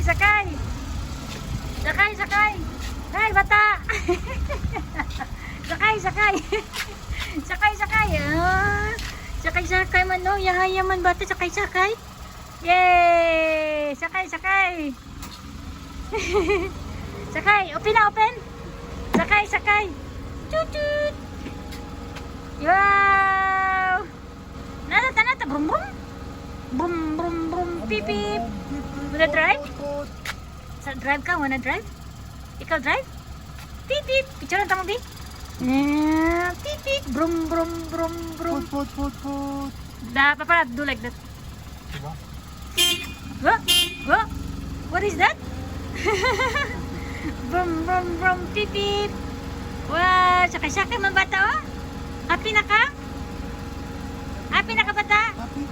sakay. Sakay, sakay. Sakay, bata. Sakay, sakay. Sakay, sakay. Ah, sakay, sakay man, no. Yahaya man, bata. Sakay, sakay. Yay! Sakay, sakay. Sakay. Open na, open. Sakay, sakay. Tutut. Wow! Nada, nada. Brum, brum. Brum, brum, brum. Pip, pip. Wanna drive? Sa drive ka? Wanna drive? Ikaw drive? Pip, pip. Picture lang tamo, Bi. Pip, pip. Brum, brum, brum, brum. Foot. Da, Papa, do like that. Diba? What? What? What is that? Brum, brum, brum. Pip, pip. Wow, sakay-sakay man bata, oh. Happy na ka? Happy na ka bata? Happy?